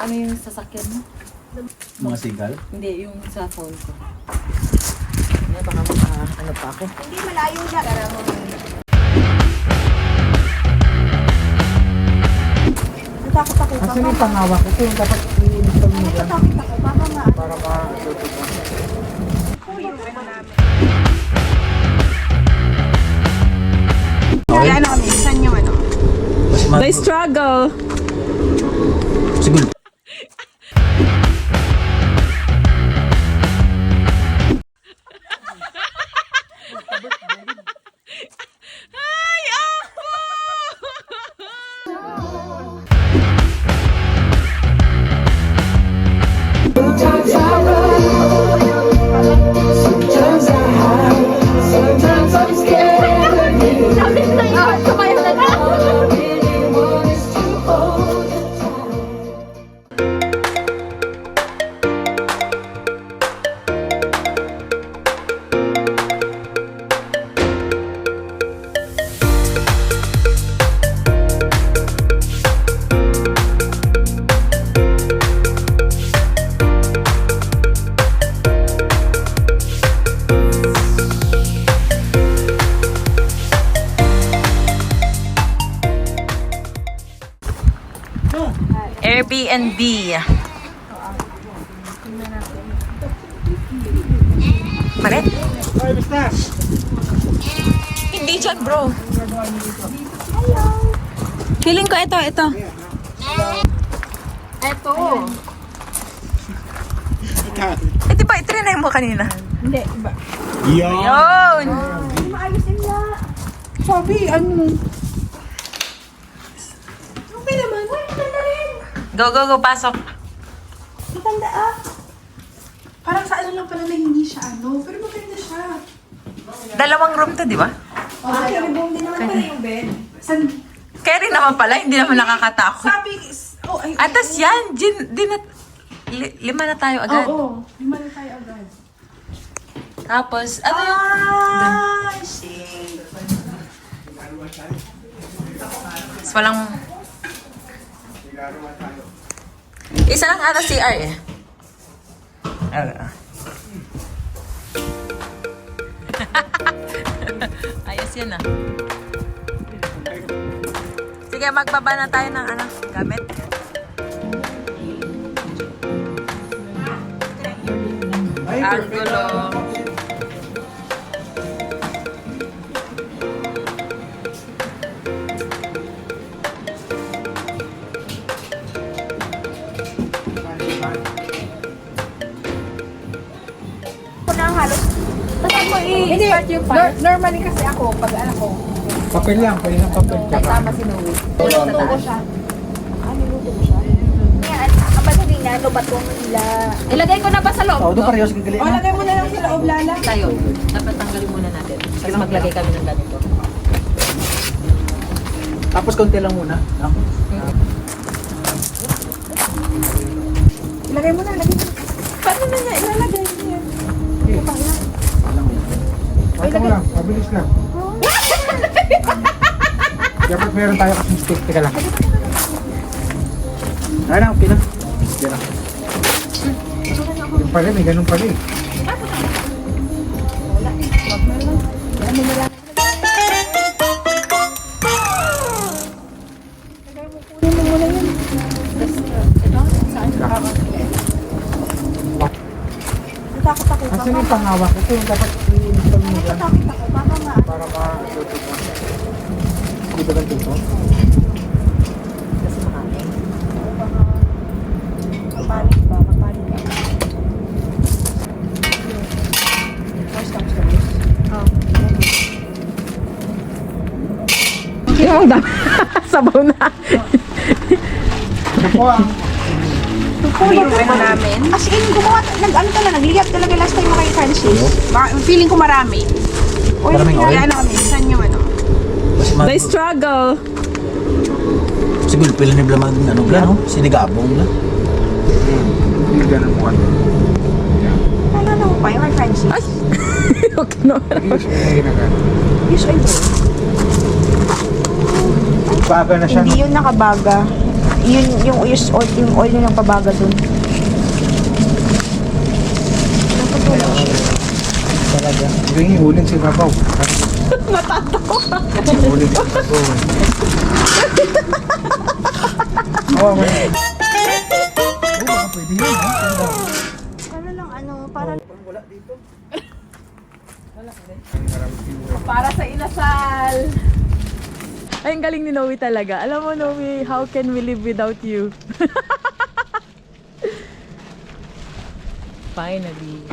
ano yung sasakyan mo? Mga sigal? Hindi, yung sa phone ko. Baka ano pa ako. Hindi malayo na. Natakot ako. Asan yung pangawak? Ito yung dapat i-install mo dyan. Natakot ako. Baka nga. Para ma-tutupan. Kaya ano kami? Saan yung ano? The struggle. Sigul. Airbnb. Paret? Ay, basta! Hindi dyan, bro. Feeling ko ito. Eto. Eh, di ba, itrinay mo kanina? Hindi. Iba. Yun! Maayos nila. Sabi, ano? Okay naman. Uy, maganda rin. Go, pasok. Maganda ah. Parang sa ano lang pala na hindi siya ano. Pero maganda siya. Dalawang room to, di ba? Okay, rebound din naman pala yung bed. San? Kaya rin naman pala, hindi naman nakakatakot. Sabi, Atas yan, lima na tayo agad. Oo, lima na tayo agad. Tapos, ano yung... Shit. Tapos walang... Isa lang ata CR eh. Ayos yun ah. Sige, magbaba na tayo ng ano, gamit. Ang gulo. Ako na halos. Tapos ako i-start yung part. Normally kasi ako, pag ano ko, Papel lang, pwede ng papel. may tama si Noe. Niluto ko siya. Niluto ko siya. Yan, kapatid na, ano ba itong nila? Ilagay ko na ba sa loob? Oo, doon parehas kang galing. O, lagay mo na lang sa loob, Lala. Tayo. Dapat tanggalin muna natin. Kasi maglagay kami ng ganito. Tapos konti lang muna. Ilagay mo na, lagay mo. Paano na niya ilalagay niya? Ito mo lang, mabilis lang. Dapat meron tayo kasing stick. Teka lang. Ay na, okay na. Diyan na. Yung pala, may ganun pala eh. Natakot ako. Asan yung pangawak? Ito yung dapat i-install mo dyan. Natakot ako. Baka nga. Para ma-tutupan. Hindi ba ganito? Kasi makakain. Kapalit ba? Kapalit ba? First comes first. Yung dami. Sabaw na. Ito po ang Ano namin? As in, gumawa, nag-ano talaga, nagliyap talaga last time kay Francis. Feeling ko marami. Uy, Maraming oil? ano kami, saan yung ano? The struggle. Sigul, pila ni Blamag, ano ba, no? Sinigabong na. hindi ganun mo ano. Ano pa yung kay Francis? Ay! Okay no. English mo yung ginagano. Yes, I do. Baga na siya. Hindi yun nakabaga. yun yung oil yun ang pabaga dun. Talaga. Yung ihulin si Babaw. Ihulin si Babaw. Oo, man. Oo, pwede yun. Ano lang, para... Wala dito. Para sa inasal. Ay, ang galing ni Noe talaga. Alam mo, Noe, how can we live without you? Finally.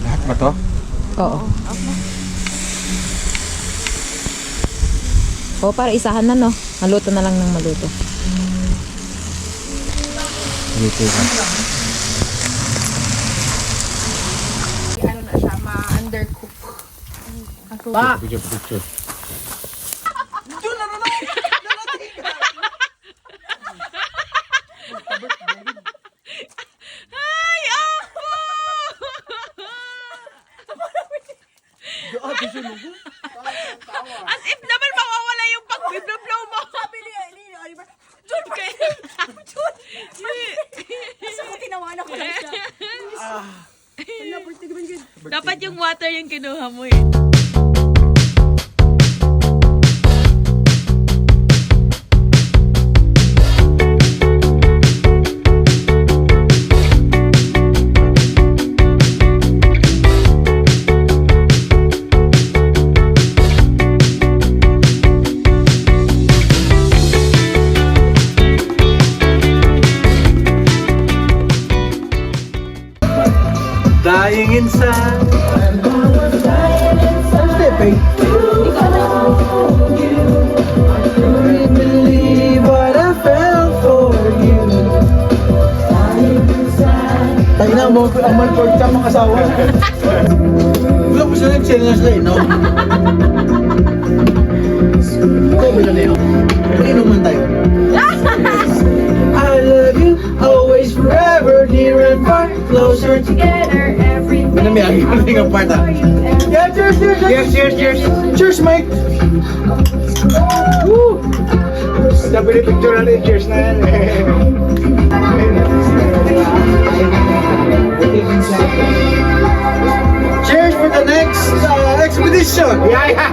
Lahat ba to? Oo. Oo, para isahan na, no? Maluto na lang ng maluto. Dito ka. Ano na siya, ma-undercook. Ba! Picture. As if naman mawawala yung pag-blow mo. Sabi ni Oliver, Jude kayo. Jude. Kasi ko tinawanan ko lang siya. Dapat yung water yung kinuha mo eh. Dying inside. Stepping. Couldn't believe what I felt for you. Tayo na, amal pork ka mga asawa. Wala ko sila nag-challenge na sila, no? Ito, bila na yun. Pag-inom man tayo. I love you, always, forever, near and far, closer together, everything. Manamiyagi ko na yung part, ha? Yeah, cheers, cheers, cheers! Cheers, cheers, cheers! Cheers, Mike! Woo! Sabi ni picture natin, cheers na yan, Cheers for the next expedition! Yeah, yeah!